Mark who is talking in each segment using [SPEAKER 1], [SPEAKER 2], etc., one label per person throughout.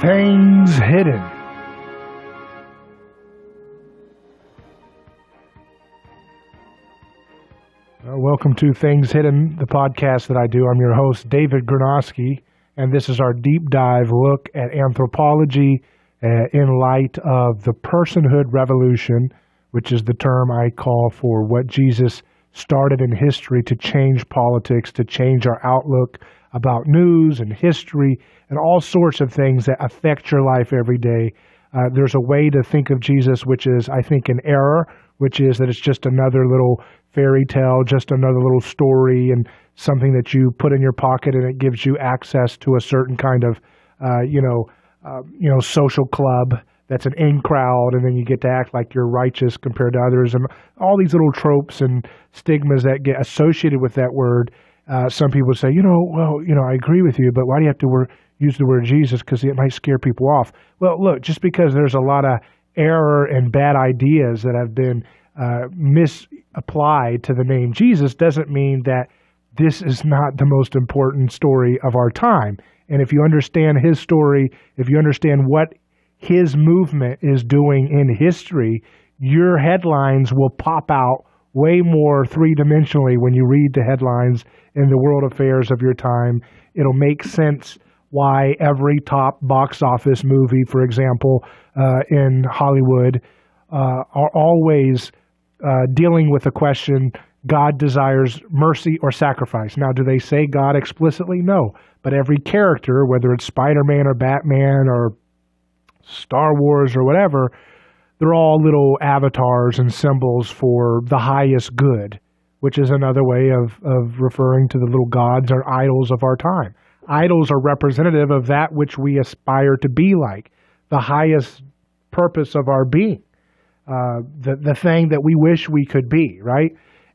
[SPEAKER 1] Things Hidden. Welcome to Things Hidden, the podcast that I do. I'm your host, David Gornoski, and this is our deep dive look at anthropology in light of the personhood revolution, which is the term I call for what Jesus started in history to change politics, to change our outlook about news and history and all sorts of things that affect your life every day. There's a way to think of Jesus which is, I think, an error, which is that it's just another little fairy tale, just another little story and something that you put in your pocket and it gives you access to a certain kind of, social club that's an in crowd, and then you get to act like you're righteous compared to others, and all these little tropes and stigmas that get associated with that word. Some people say, I agree with you, but why do you have to use the word Jesus? Because it might scare people off. Well, look, just because there's a lot of error and bad ideas that have been misapplied to the name Jesus doesn't mean that this is not the most important story of our time. And if you understand his story, if you understand what his movement is doing in history, your headlines will pop out way more three-dimensionally when you read the headlines in the world affairs of your time. It'll make sense why every top box office movie, for example, in Hollywood, are always dealing with the question, God desires mercy or sacrifice. Now, do they say God explicitly? No. But every character, whether it's Spider-Man or Batman or Star Wars or whatever, they're all little avatars and symbols for the highest good, which is another way of referring to the little gods or idols of our time. Idols are representative of that which we aspire to be like, the highest purpose of our being, the thing that we wish we could be, right?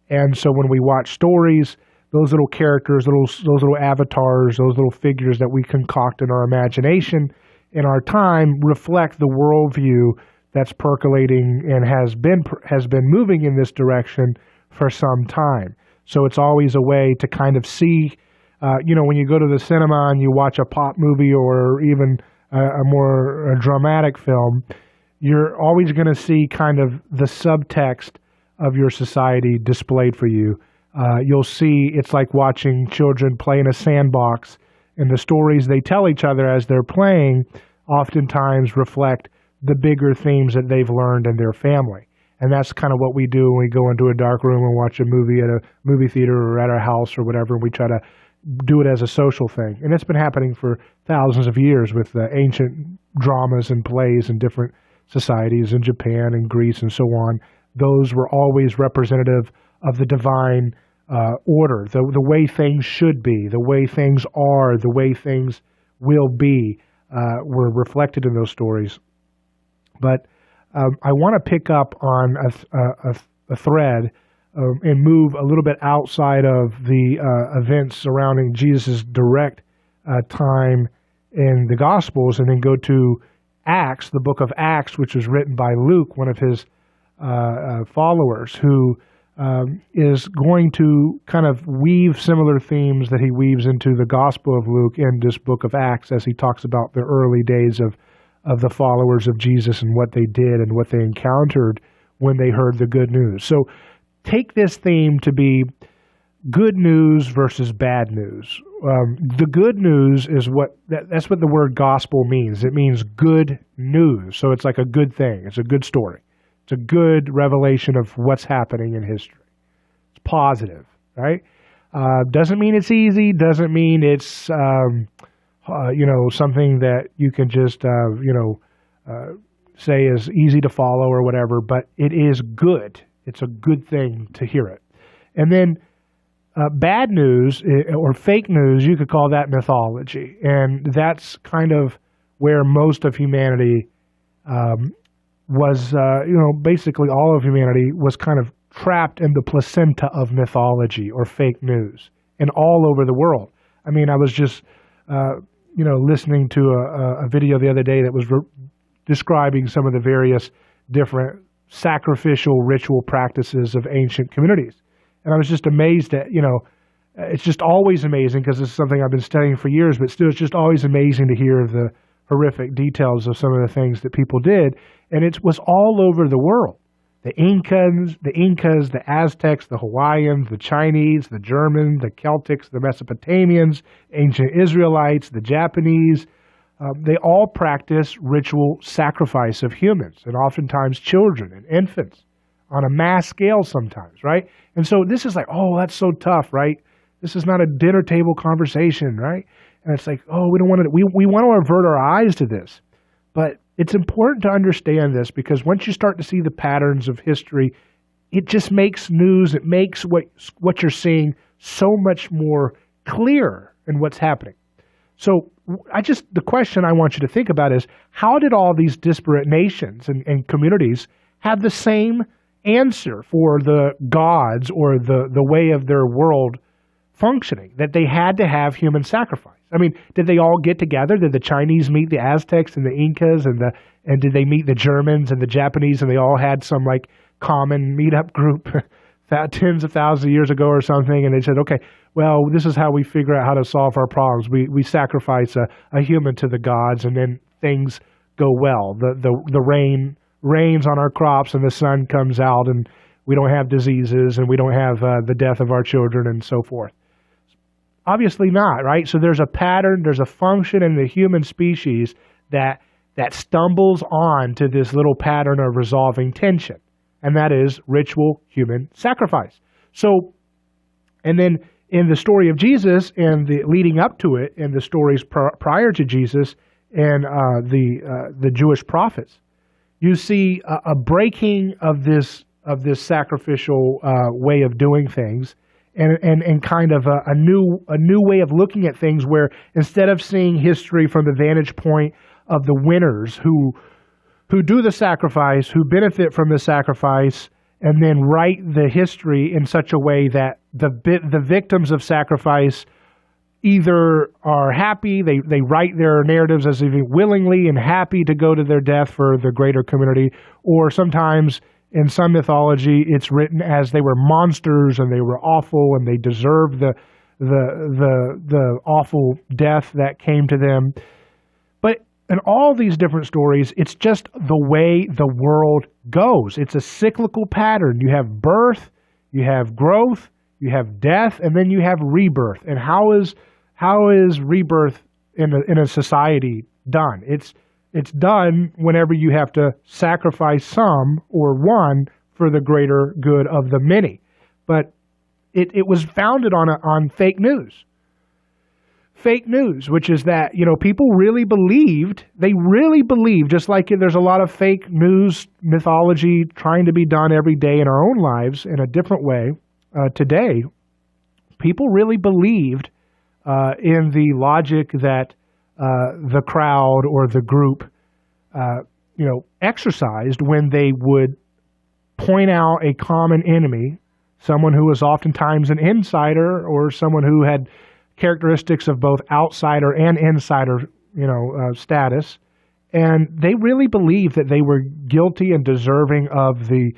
[SPEAKER 1] And so when we watch stories, those little characters, those little avatars, those little figures that we concoct in our imagination in our time reflect the worldview that's percolating and has been moving in this direction for some time. So it's always a way to kind of see, when you go to the cinema and you watch a pop movie or even a more dramatic film, you're always going to see kind of the subtext of your society displayed for you. You'll see it's like watching children play in a sandbox, and the stories they tell each other as they're playing oftentimes reflect the bigger themes that they've learned in their family. And that's kind of what we do when we go into a dark room and watch a movie at a movie theater or at our house or whatever, and we try to do it as a social thing. And it's been happening for thousands of years with ancient dramas and plays in different societies in Japan and Greece and so on. Those were always representative of the divine order, the way things should be, the way things are, the way things will be, were reflected in those stories. But I want to pick up on a thread and move a little bit outside of the events surrounding Jesus' direct time in the Gospels, and then go to Acts, the book of Acts, which was written by Luke, one of his followers, who is going to kind of weave similar themes that he weaves into the Gospel of Luke in this book of Acts as he talks about the early days of the followers of Jesus and what they did and what they encountered when they heard the good news. So take this theme to be good news versus bad news. The good news is that's what the word gospel means. It means good news. So it's like a good thing. It's a good story. It's a good revelation of what's happening in history. It's positive, right? Doesn't mean it's easy. Doesn't mean it's something that you can just say is easy to follow or whatever. But it is good. It's a good thing to hear it. And then bad news or fake news, you could call that mythology, and that's kind of where most of humanity was, basically all of humanity was kind of trapped in the placenta of mythology or fake news, and all over the world. I mean, I was just, listening to a video the other day that was describing some of the various different sacrificial ritual practices of ancient communities. And I was just amazed at, it's just always amazing because it's something I've been studying for years, but still it's just always amazing to hear the horrific details of some of the things that people did, and it was all over the world. The Incas, the Aztecs, the Hawaiians, the Chinese, the Germans, the Celtics, the Mesopotamians, ancient Israelites, the Japanese, they all practice ritual sacrifice of humans, and oftentimes children and infants, on a mass scale sometimes, right? And so this is like, oh, that's so tough, right? This is not a dinner table conversation, right? And it's like, oh, we don't want to, we want to avert our eyes to this. But it's important to understand this, because once you start to see the patterns of history, it just makes news, it makes what you're seeing so much more clear in what's happening. So the question I want you to think about is, how did all these disparate nations and communities have the same answer for the gods or the way of their world functioning, that they had to have human sacrifice? I mean, did they all get together? Did the Chinese meet the Aztecs and the Incas, and did they meet the Germans and the Japanese, and they all had some like common meetup group tens of thousands of years ago or something, and they said, okay, well, this is how we figure out how to solve our problems. We sacrifice a human to the gods, and then things go well. The rain rains on our crops, and the sun comes out, and we don't have diseases, and we don't have the death of our children, and so forth. Obviously not, right? So there's a pattern, there's a function in the human species that stumbles on to this little pattern of resolving tension, and that is ritual human sacrifice. So, and then in the story of Jesus and the leading up to it, and the stories prior to Jesus and the Jewish prophets, you see a breaking of this sacrificial way of doing things, and kind of a new way of looking at things, where instead of seeing history from the vantage point of the winners who do the sacrifice, who benefit from the sacrifice, and then write the history in such a way that the victims of sacrifice either are happy, they write their narratives as if willingly and happy to go to their death for the greater community, or sometimes in some mythology it's written as they were monsters and they were awful and they deserved the awful death that came to them. But in all these different stories, it's just the way the world goes. It's a cyclical pattern. You have birth, you have growth, you have death, and then you have rebirth. And how is rebirth in a society done? It's done whenever you have to sacrifice some or one for the greater good of the many. But it was founded on fake news. Fake news, which is that, people really believed, just like there's a lot of fake news mythology trying to be done every day in our own lives in a different way today. People really believed in the logic that the crowd or the group, exercised when they would point out a common enemy, someone who was oftentimes an insider or someone who had characteristics of both outsider and insider, status, and they really believed that they were guilty and deserving of the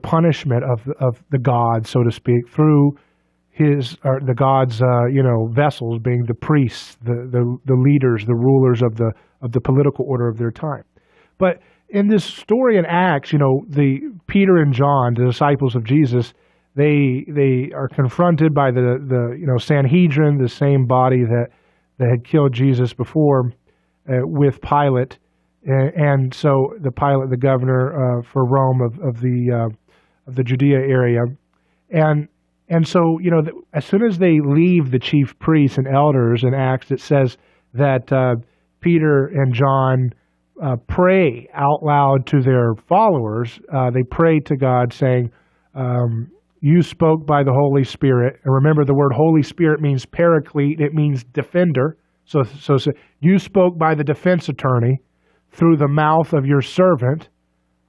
[SPEAKER 1] punishment of the gods, so to speak, through the gods, vessels, being the priests, the leaders, the rulers of the political order of their time. But in this story in Acts, the Peter and John, the disciples of Jesus, they are confronted by the Sanhedrin, the same body that had killed Jesus before, with Pilate, and so Pilate, the governor for Rome of the Judea area, and so as soon as they leave the chief priests and elders in Acts, it says that Peter and John pray out loud to their followers. They pray to God, saying, you spoke by the Holy Spirit. And remember, the word Holy Spirit means paraclete. It means defender. So you spoke by the defense attorney through the mouth of your servant,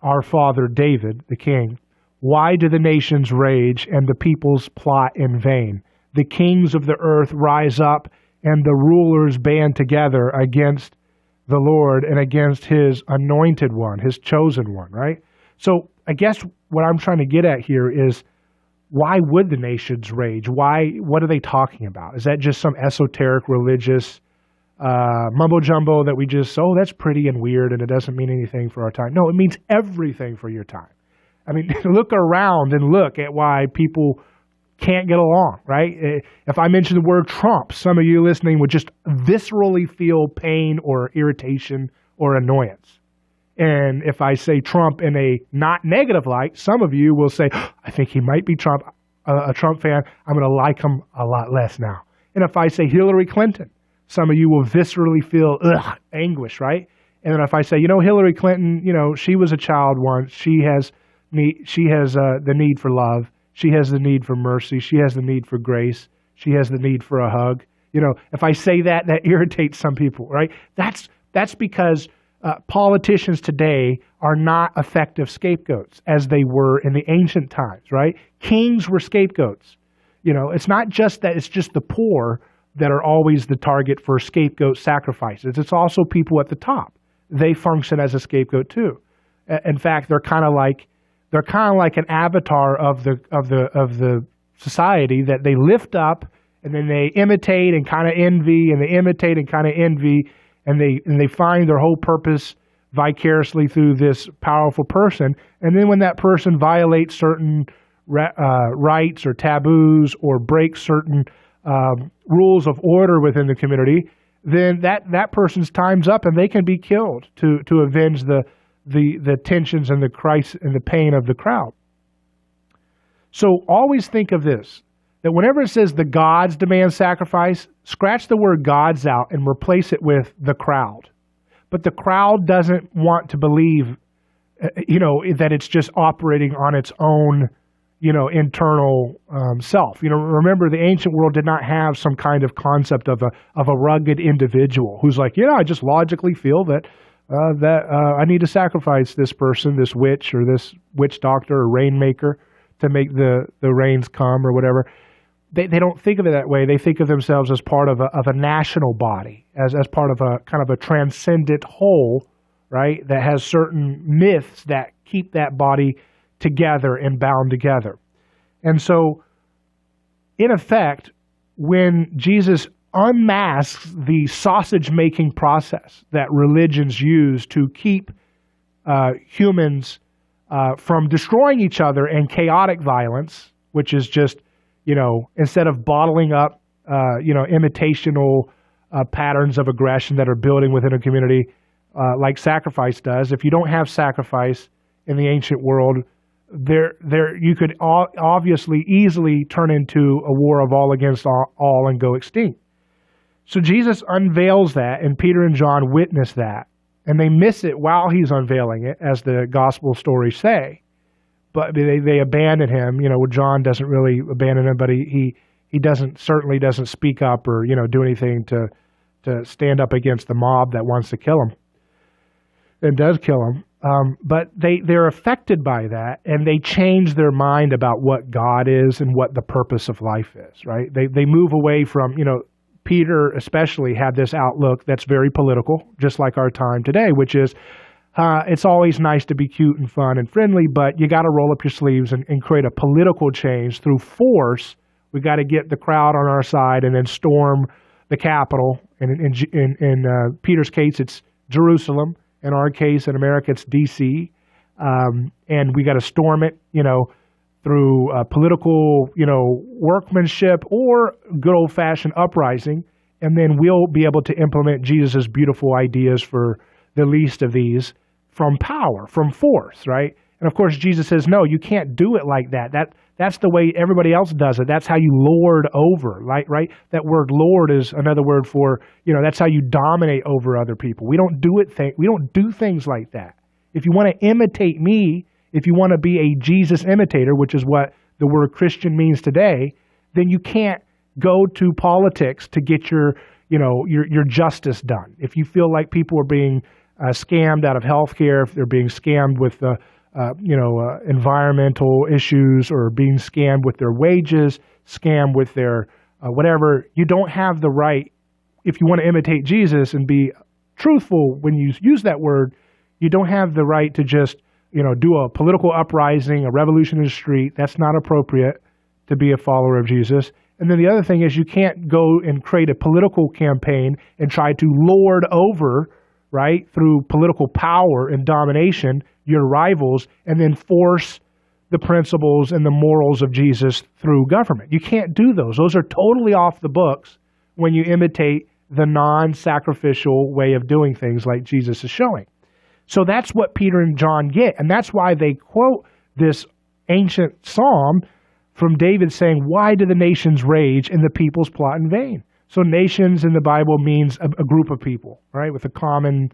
[SPEAKER 1] our father David, the king. Why do the nations rage and the peoples plot in vain? The kings of the earth rise up and the rulers band together against the Lord and against his anointed one, his chosen one, right? So I guess what I'm trying to get at here is, why would the nations rage? What are they talking about? Is that just some esoteric religious mumbo jumbo that we just, oh, that's pretty and weird and it doesn't mean anything for our time. No, it means everything for your time. I mean, look around and look at why people can't get along, right? If I mention the word Trump, some of you listening would just viscerally feel pain or irritation or annoyance. And if I say Trump in a not negative light, some of you will say, I think he might be a Trump fan. I'm going to like him a lot less now. And if I say Hillary Clinton, some of you will viscerally feel anguish, right? And then if I say, Hillary Clinton, she was a child once. She has the need for love. She has the need for mercy. She has the need for grace. She has the need for a hug. If I say that irritates some people, right? That's because politicians today are not effective scapegoats as they were in the ancient times, right? Kings were scapegoats. It's not just that, it's just the poor that are always the target for scapegoat sacrifices. It's also people at the top. They function as a scapegoat too. In fact, they're kind of like an avatar of the society that they lift up and then they imitate and kind of envy, and they imitate and kind of envy, and they find their whole purpose vicariously through this powerful person. And then when that person violates certain rights or taboos or breaks certain rules of order within the community, then that person's time's up and they can be killed to avenge the tensions and the crisis and the pain of the crowd. So always think of this, that whenever it says the gods demand sacrifice, scratch the word gods out and replace it with the crowd. But the crowd doesn't want to believe, that it's just operating on its own, internal self. Remember, the ancient world did not have some kind of concept of a rugged individual who's like, I just logically feel that I need to sacrifice this person, this witch or this witch doctor or rainmaker to make the rains come or whatever. They don't think of it that way. They think of themselves as part of a national body, as part of a kind of a transcendent whole, right? That has certain myths that keep that body together and bound together. And so, in effect, when Jesus unmasks the sausage-making process that religions use to keep humans from destroying each other in chaotic violence, which is just, instead of bottling up, imitational patterns of aggression that are building within a community, like sacrifice does. If you don't have sacrifice in the ancient world, you could obviously easily turn into a war of all against all and go extinct. So Jesus unveils that, and Peter and John witness that, and they miss it while he's unveiling it, as the gospel stories say. But they abandon him. John doesn't really abandon him, but he certainly doesn't speak up or do anything to stand up against the mob that wants to kill him and does kill him. But they're affected by that, and they change their mind about what God is and what the purpose of life is. Right? They move away from Peter especially had this outlook that's very political, just like our time today, which is it's always nice to be cute and fun and friendly, but you got to roll up your sleeves and create a political change through force. We got to get the crowd on our side and then storm the Capitol. And in Peter's case, it's Jerusalem. In our case, in America, it's D.C. And we got to storm it, through political, workmanship or good old-fashioned uprising, and then we'll be able to implement Jesus' beautiful ideas for the least of these from power, from force, right? And of course, Jesus says, no, you can't do it like that. That's the way everybody else does it. That's how you lord over, right? That word lord is another word for, that's how you dominate over other people. We don't do things like that. If you want to imitate me, if you want to be a Jesus imitator, which is what the word Christian means today, then you can't go to politics to get your justice done. If you feel like people are being scammed out of healthcare, if they're being scammed with environmental issues, or being scammed with their wages, scammed with their whatever, you don't have the right. If you want to imitate Jesus and be truthful when you use that word, you don't have the right to just do a political uprising, a revolution in the street. That's not appropriate to be a follower of Jesus. And then the other thing is you can't go and create a political campaign and try to lord over, right, through political power and domination, your rivals, and then force the principles and the morals of Jesus through government. You can't do those. Those are totally off the books when you imitate the non-sacrificial way of doing things like Jesus is showing. So that's what Peter and John get, and that's why they quote this ancient psalm from David saying, "Why do the nations rage and the peoples plot in vain?" So nations in the Bible means a group of people, right, with a common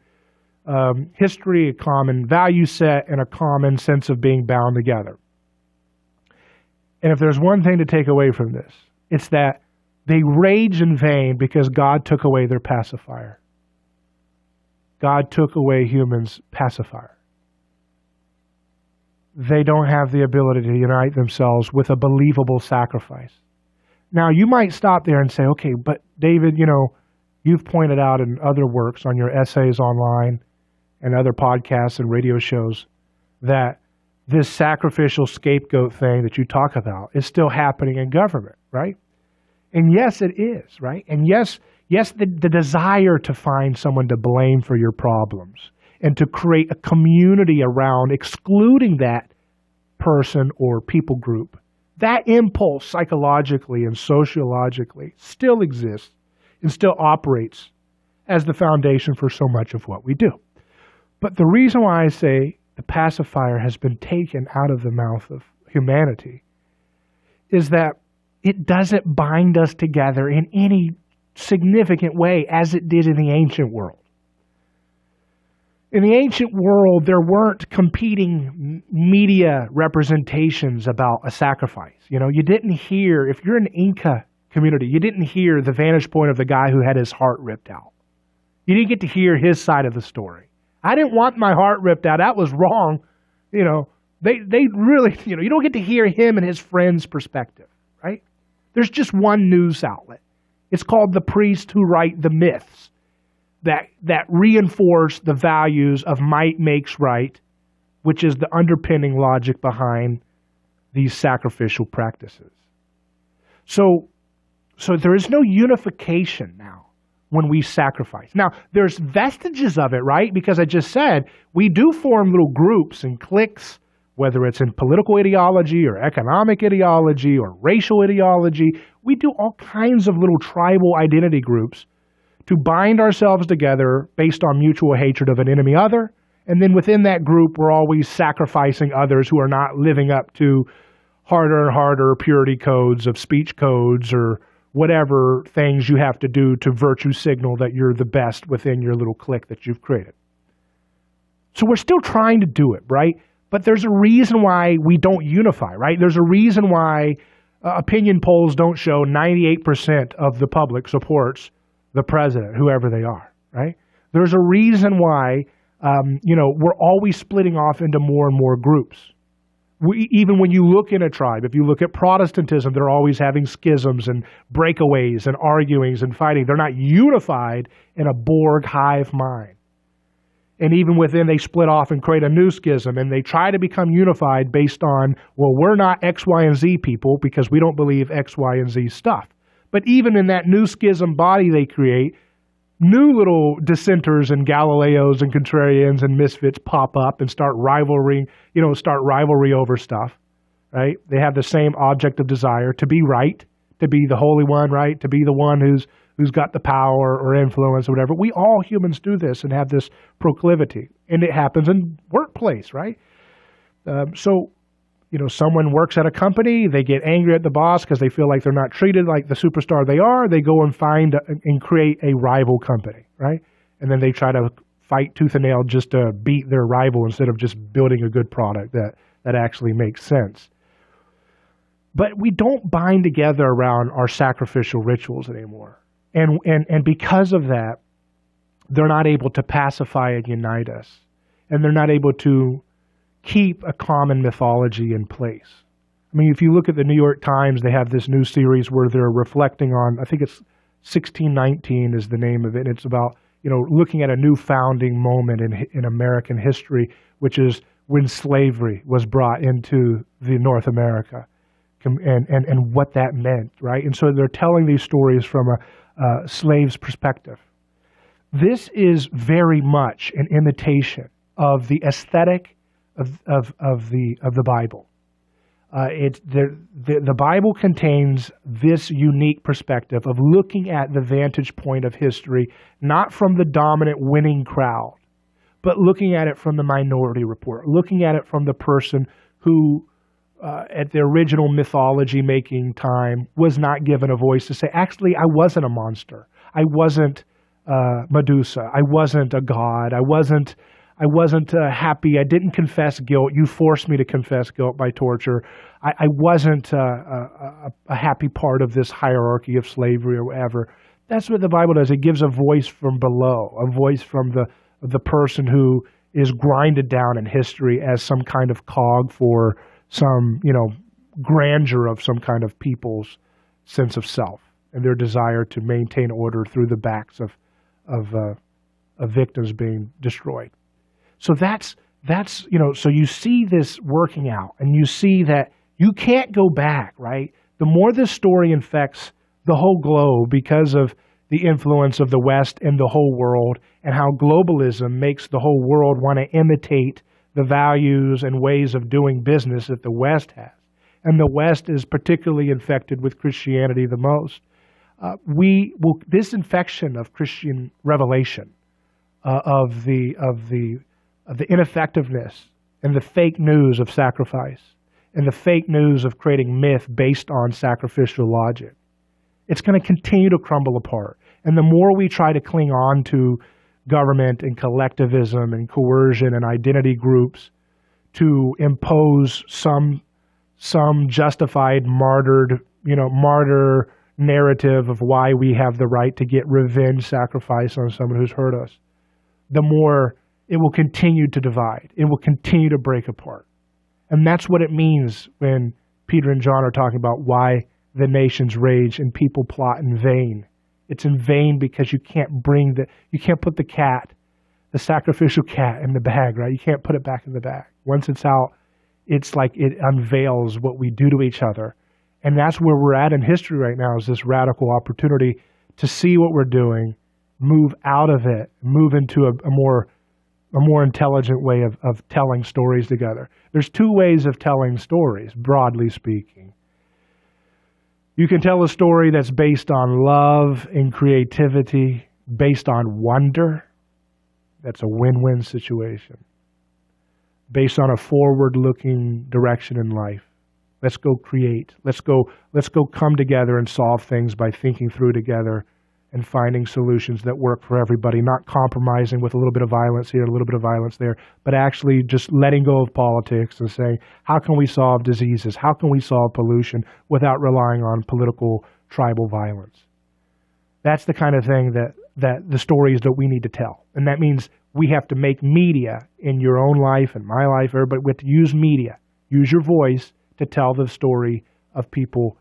[SPEAKER 1] history, a common value set, and a common sense of being bound together. And if there's one thing to take away from this, it's that they rage in vain because God took away their pacifier. God took away humans' pacifier. They don't have the ability to unite themselves with a believable sacrifice. Now, you might stop there and say, okay, but David, you've pointed out in other works on your essays online and other podcasts and radio shows that this sacrificial scapegoat thing that you talk about is still happening in government, right? And yes, it is, right? And yes, the desire to find someone to blame for your problems and to create a community around excluding that person or people group, that impulse psychologically and sociologically still exists and still operates as the foundation for so much of what we do. But the reason why I say the pacifier has been taken out of the mouth of humanity is that it doesn't bind us together in any significant way as it did in the ancient world. In the ancient world, there weren't competing media representations about a sacrifice. You didn't hear, if you're an Inca community, you didn't hear the vantage point of the guy who had his heart ripped out. You didn't get to hear his side of the story. I didn't want my heart ripped out. That was wrong. They really, you don't get to hear him and his friend's perspective, right? There's just one news outlet. It's called the priests who write the myths that reinforce the values of might makes right, which is the underpinning logic behind these sacrificial practices. So there is no unification now when we sacrifice. Now, there's vestiges of it, right? Because I just said, we do form little groups and cliques, whether it's in political ideology or economic ideology or racial ideology. We do all kinds of little tribal identity groups to bind ourselves together based on mutual hatred of an enemy other. And then within that group, we're always sacrificing others who are not living up to harder and harder purity codes of speech codes or whatever things you have to do to virtue signal that you're the best within your little clique that you've created. So we're still trying to do it, right? But there's a reason why we don't unify, right? There's a reason why opinion polls don't show 98% of the public supports the president, whoever they are, right? There's a reason why, we're always splitting off into more and more groups. Even when you look in a tribe, if you look at Protestantism, they're always having schisms and breakaways and arguings and fighting. They're not unified in a Borg hive mind. And even within, they split off and create a new schism, and they try to become unified based on, well, we're not X, Y, and Z people because we don't believe X, Y, and Z stuff. But even in that new schism body they create, new little dissenters and Galileos and contrarians and misfits pop up and start rivalry over stuff, right? They have the same object of desire to be right, to be the holy one, right? To be the one who's got the power or influence or whatever. We all humans do this and have this proclivity, and it happens in workplace, right? Someone works at a company, they get angry at the boss because they feel like they're not treated like the superstar they are. They go and find and create a rival company, right? And then they try to fight tooth and nail just to beat their rival instead of just building a good product that actually makes sense. But we don't bind together around our sacrificial rituals anymore. And because of that, they're not able to pacify and unite us. And they're not able to keep a common mythology in place. I mean, if you look at the New York Times, they have this new series where they're reflecting on, I think it's 1619 is the name of it. It's about, looking at a new founding moment in American history, which is when slavery was brought into the North America. and what that meant, right? And so they're telling these stories from a slave's perspective. This is very much an imitation of the aesthetic of the Bible. The Bible contains this unique perspective of looking at the vantage point of history, not from the dominant winning crowd, but looking at it from the minority report, looking at it from the person who, at the original mythology making time, was not given a voice to say, actually, I wasn't a monster. I wasn't Medusa. I wasn't a god. I wasn't happy. I didn't confess guilt. You forced me to confess guilt by torture. I wasn't a happy part of this hierarchy of slavery or whatever. That's what the Bible does. It gives a voice from below, a voice from the person who is grinded down in history as some kind of cog for some, grandeur of some kind of people's sense of self and their desire to maintain order through the backs of victims being destroyed. So that's so you see this working out, and you see that you can't go back, right? The more this story infects the whole globe because of the influence of the West and the whole world, and how globalism makes the whole world want to imitate the values and ways of doing business that the West has. And the West is particularly infected with Christianity the most. This infection of Christian revelation, of the ineffectiveness and the fake news of sacrifice and the fake news of creating myth based on sacrificial logic, it's going to continue to crumble apart. And the more we try to cling on to government and collectivism and coercion and identity groups to impose some justified martyr narrative of why we have the right to get revenge sacrifice on someone who's hurt us, the more it will continue to divide. It will continue to break apart. And that's what it means when Peter and John are talking about why the nations rage and people plot in vain. It's in vain because you can't put the sacrificial cat in the bag, right? You can't put it back in the bag. Once it's out, it's like it unveils what we do to each other. And that's where we're at in history right now, is this radical opportunity to see what we're doing, move out of it, move into a more intelligent way of telling stories together. There's two ways of telling stories, broadly speaking. You can tell a story that's based on love and creativity, based on wonder. That's a win-win situation. Based on a forward-looking direction in life. Let's go create. Let's go come together and solve things by thinking through together and finding solutions that work for everybody, not compromising with a little bit of violence here, a little bit of violence there, but actually just letting go of politics and saying, how can we solve diseases? How can we solve pollution without relying on political tribal violence? That's the kind of thing that the stories that we need to tell. And that means we have to make media in your own life and my life, everybody, we have to use media, use your voice to tell the story of people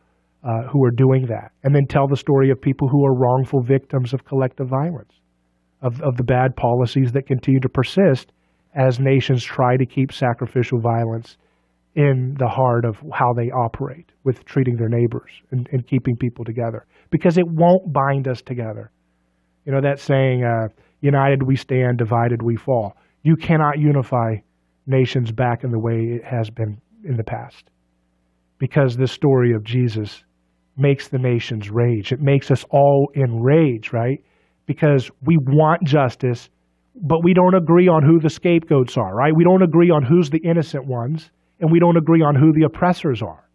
[SPEAKER 1] who are doing that, and then tell the story of people who are wrongful victims of collective violence, of the bad policies that continue to persist as nations try to keep sacrificial violence in the heart of how they operate with treating their neighbors and keeping people together, because it won't bind us together. You know that saying, united we stand, divided we fall. You cannot unify nations back in the way it has been in the past, because this story of Jesus makes the nations rage. It makes us all enraged, right? Because we want justice, but we don't agree on who the scapegoats are, right? We don't agree on who's the innocent ones, and we don't agree on who the oppressors are.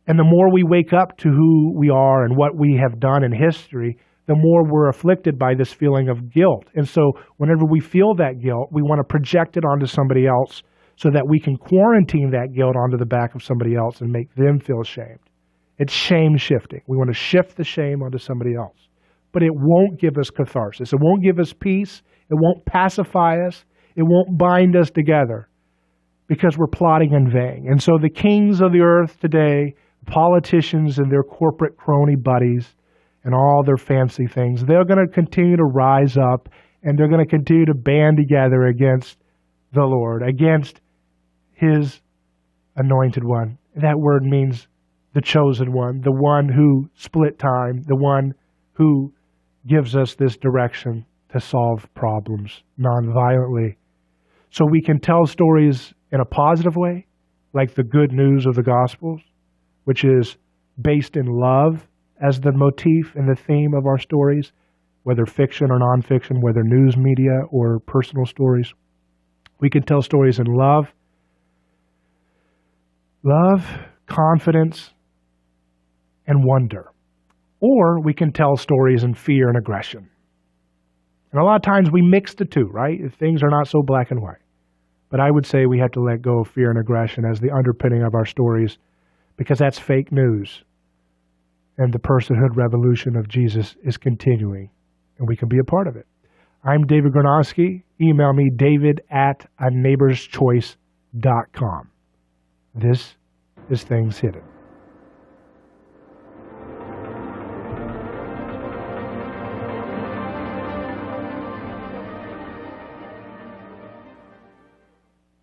[SPEAKER 1] And the more we wake up to who we are and what we have done in history, the more we're afflicted by this feeling of guilt. And so whenever we feel that guilt, we want to project it onto somebody else so that we can quarantine that guilt onto the back of somebody else and make them feel shamed. It's shame shifting. We want to shift the shame onto somebody else. But it won't give us catharsis. It won't give us peace. It won't pacify us. It won't bind us together, because we're plotting in vain. And so the kings of the earth today, politicians and their corporate crony buddies and all their fancy things, they're going to continue to rise up, and they're going to continue to band together against the Lord, against His anointed one. That word means the chosen one, the one who split time, the one who gives us this direction to solve problems nonviolently. So we can tell stories in a positive way, like the good news of the Gospels, which is based in love as the motif and the theme of our stories, whether fiction or nonfiction, whether news media or personal stories. We can tell stories in love, confidence, and wonder. Or we can tell stories in fear and aggression. And a lot of times we mix the two, right? If things are not so black and white. But I would say we have to let go of fear and aggression as the underpinning of our stories, because that's fake news. And the personhood revolution of Jesus is continuing, and we can be a part of it. I'm David Gornoski. Email me, david@aneighborschoice.com. This is Things Hidden.